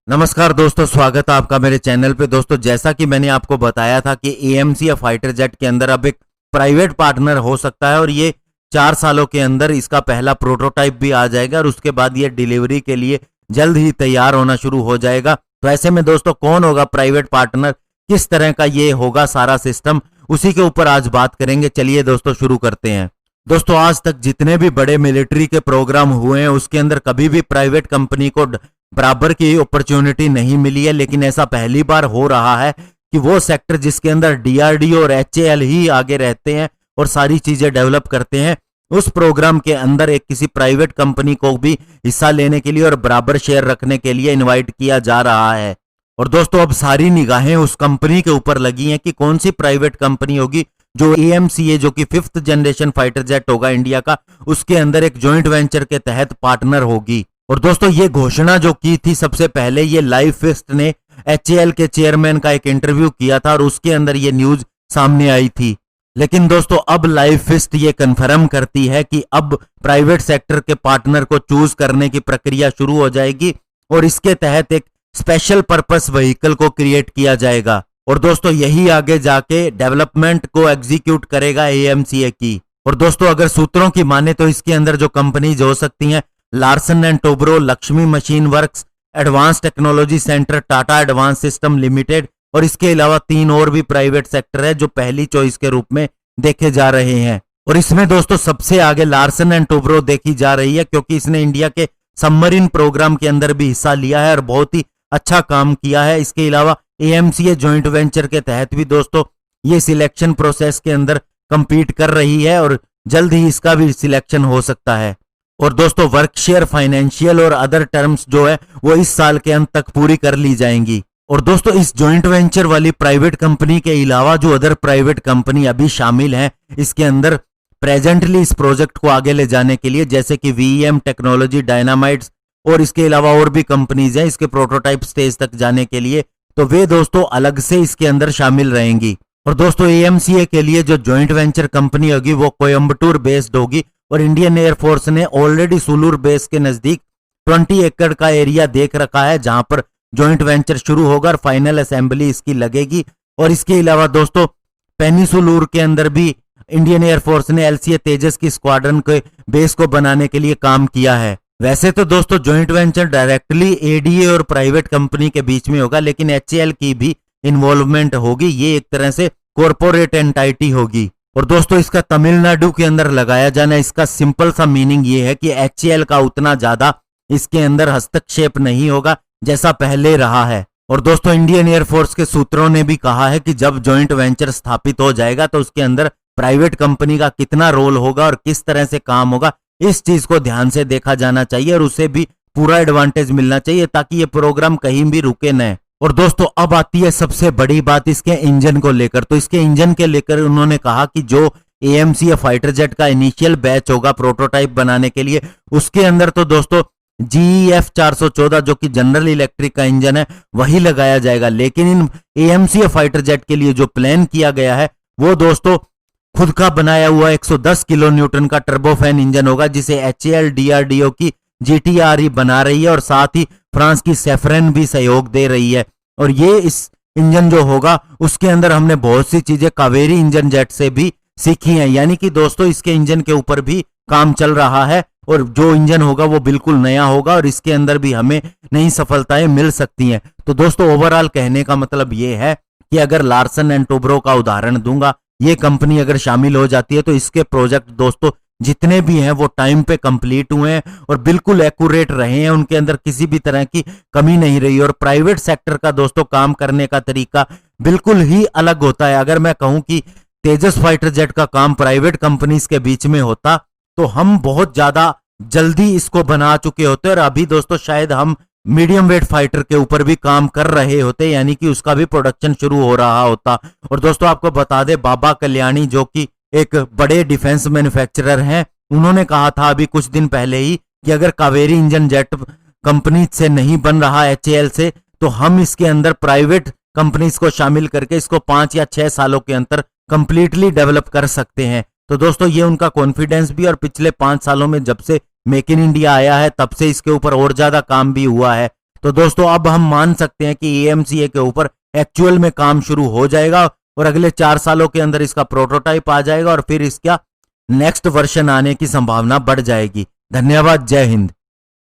नमस्कार दोस्तों, स्वागत है आपका मेरे चैनल पे। दोस्तों, जैसा कि मैंने आपको बताया था कि एएमसी या फाइटर जेट के अंदर अब एक प्राइवेट पार्टनर हो सकता है और ये 4 सालों के अंदर इसका पहला प्रोटोटाइप भी आ जाएगा और उसके बाद ये डिलीवरी के लिए जल्द ही तैयार होना शुरू हो जाएगा। तो ऐसे में दोस्तों, कौन होगा प्राइवेट पार्टनर, किस तरह का ये होगा सारा सिस्टम, उसी के ऊपर आज बात करेंगे। चलिए दोस्तों शुरू करते हैं। दोस्तों, आज तक जितने भी बड़े मिलिट्री के प्रोग्राम हुए हैं उसके अंदर कभी भी प्राइवेट कंपनी को बराबर की अपॉर्चुनिटी नहीं मिली है, लेकिन ऐसा पहली बार हो रहा है कि वो सेक्टर जिसके अंदर डीआरडीओ और एचएएल ही आगे रहते हैं और सारी चीजें डेवलप करते हैं, उस प्रोग्राम के अंदर एक किसी प्राइवेट कंपनी को भी हिस्सा लेने के लिए और बराबर शेयर रखने के लिए इनवाइट किया जा रहा है। और दोस्तों, अब सारी निगाहें उस कंपनी के ऊपर लगी हैं कि कौन सी प्राइवेट कंपनी होगी जो एएमसीए, जो कि 5th जनरेशन फाइटर जेट होगा इंडिया का, उसके अंदर एक जॉइंट वेंचर के तहत पार्टनर होगी। और दोस्तों, ये घोषणा जो की थी सबसे पहले, ये लाइव फिस्ट ने एचएएल के चेयरमैन का एक इंटरव्यू किया था और उसके अंदर ये न्यूज सामने आई थी। लेकिन दोस्तों, अब लाइव फिस्ट ये कंफर्म करती है कि अब प्राइवेट सेक्टर के पार्टनर को चूज करने की प्रक्रिया शुरू हो जाएगी और इसके तहत एक स्पेशल पर्पस व्हीकल को क्रिएट किया जाएगा। और दोस्तों, यही आगे जाके डेवलपमेंट को एग्जीक्यूट करेगा एएमसीए की। और दोस्तों, अगर सूत्रों की माने तो इसके अंदर जो कंपनीज हो सकती हैं, Larsen and Toubro, Lakshmi machine works, advance technology centre, Tata advance system limited और इसके अलावा 3 और भी प्राइवेट सेक्टर है जो पहली चॉइस के रूप में देखे जा रहे हैं। और इसमें दोस्तों सबसे आगे लार्सन एंड टोब्रो देखी जा रही है, क्योंकि इसने इंडिया के सबमरीन प्रोग्राम के अंदर भी हिस्सा लिया है और बहुत ही अच्छा काम किया है। इसके अलावा एएमसीए जॉइंट वेंचर के तहत भी दोस्तों ये सिलेक्शन प्रोसेस के अंदर कंपीट कर रही है और जल्द ही इसका भी सिलेक्शन हो सकता है। और दोस्तों, वर्क शेयर, फाइनेंशियल और अदर टर्म्स जो है वो इस साल के अंत तक पूरी कर ली जाएंगी। और दोस्तों, इस जॉइंट वेंचर वाली प्राइवेट कंपनी के अलावा जो अदर प्राइवेट कंपनी अभी शामिल हैं इसके अंदर प्रेजेंटली इस प्रोजेक्ट को आगे ले जाने के लिए, जैसे कि वीएम टेक्नोलॉजी, डायनामाइट्स और इसके अलावा और भी कंपनीज हैं इसके प्रोटोटाइप स्टेज तक जाने के लिए, तो वे दोस्तों अलग से इसके अंदर शामिल रहेंगी। और दोस्तों, एएमसीए के लिए जो जॉइंट वेंचर कंपनी होगी वो कोयम्बटूर बेस्ड होगी और इंडियन एयरफोर्स ने ऑलरेडी सुलूर बेस के नजदीक 20 एकड़ का एरिया देख रखा है जहां पर जॉइंट वेंचर शुरू होगा और फाइनल असेंबली इसकी लगेगी। और इसके अलावा दोस्तों, पेनिसुलूर के अंदर भी इंडियन एयरफोर्स ने एलसीए तेजस की स्क्वाड्रन के बेस को बनाने के लिए काम किया है। वैसे तो दोस्तों जॉइंट वेंचर डायरेक्टली एडीए और प्राइवेट कंपनी के बीच में होगा, लेकिन एचएएल की भी इन्वॉल्वमेंट होगी। ये एक तरह से कॉर्पोरेट एंटाइटी होगी। और दोस्तों, इसका तमिलनाडु के अंदर लगाया जाना, इसका सिंपल सा मीनिंग ये है कि एचएएल का उतना ज्यादा इसके अंदर हस्तक्षेप नहीं होगा जैसा पहले रहा है। और दोस्तों, इंडियन एयरफोर्स के सूत्रों ने भी कहा है कि जब जॉइंट वेंचर स्थापित हो जाएगा तो उसके अंदर प्राइवेट कंपनी का कितना रोल होगा और किस तरह से काम होगा, इस चीज को ध्यान से देखा जाना चाहिए और उसे भी पूरा एडवांटेज मिलना चाहिए ताकि ये प्रोग्राम कहीं भी रुके न। और दोस्तों, अब आती है सबसे बड़ी बात इसके इंजन को लेकर। तो इसके इंजन के लेकर उन्होंने कहा कि जो एएमसी या फाइटर जेट का इनिशियल बैच होगा प्रोटोटाइप बनाने के लिए, उसके अंदर तो दोस्तों GEF 414 जो कि जनरल इलेक्ट्रिक का इंजन है वही लगाया जाएगा। लेकिन इन एएमसी या फाइटर जेट के लिए जो प्लान किया गया है वो दोस्तों खुद का बनाया हुआ 110 किलो न्यूटन का टर्बोफैन इंजन होगा, जिसे एचएएल डीआरडीओ की GTR ही बना रही है और साथ ही फ्रांस की सेफ्रन भी सहयोग दे रही है। और ये इस इंजन जो होगा उसके अंदर हमने बहुत सी चीजें कावेरी इंजन जेट से भी सीखी हैं, यानी कि दोस्तों इसके इंजन के ऊपर भी काम चल रहा है और जो इंजन होगा वो बिल्कुल नया होगा और इसके अंदर भी हमें नई सफलताएं मिल सकती हैं। तो दोस्तों, ओवरऑल कहने का मतलब ये है कि अगर लार्सन एंड टोब्रो का उदाहरण दूंगा, ये कंपनी अगर शामिल हो जाती है तो इसके प्रोजेक्ट दोस्तों जितने भी हैं वो टाइम पे कंप्लीट हुए हैं और बिल्कुल एक्यूरेट रहे हैं, उनके अंदर किसी भी तरह की कमी नहीं रही। और प्राइवेट सेक्टर का दोस्तों काम करने का तरीका बिल्कुल ही अलग होता है। अगर मैं कहूं कि तेजस फाइटर जेट का काम प्राइवेट कंपनीज के बीच में होता तो हम बहुत ज्यादा जल्दी इसको बना चुके होते और अभी दोस्तों शायद हम मीडियम वेट फाइटर के ऊपर भी काम कर रहे होते, यानी कि उसका भी प्रोडक्शन शुरू हो रहा होता। और दोस्तों आपको बता दे, बाबा कल्याणी जो कि एक बड़े डिफेंस मैन्युफैक्चरर हैं, उन्होंने कहा था अभी कुछ दिन पहले ही कि अगर कावेरी इंजन जेट कंपनी से नहीं बन रहा एचएएल से, तो हम इसके अंदर प्राइवेट कंपनीज को शामिल करके इसको 5 या 6 सालों के अंदर कंप्लीटली डेवलप कर सकते हैं। तो दोस्तों ये उनका कॉन्फिडेंस भी, और पिछले 5 सालों में जब से मेक इन इंडिया आया है तब से इसके ऊपर और ज्यादा काम भी हुआ है। तो दोस्तों अब हम मान सकते हैं कि एएमसीए के ऊपर एक्चुअल में काम शुरू हो जाएगा और अगले 4 सालों के अंदर इसका प्रोटोटाइप आ जाएगा और फिर इसका नेक्स्ट वर्जन आने की संभावना बढ़ जाएगी। धन्यवाद। जय हिंद।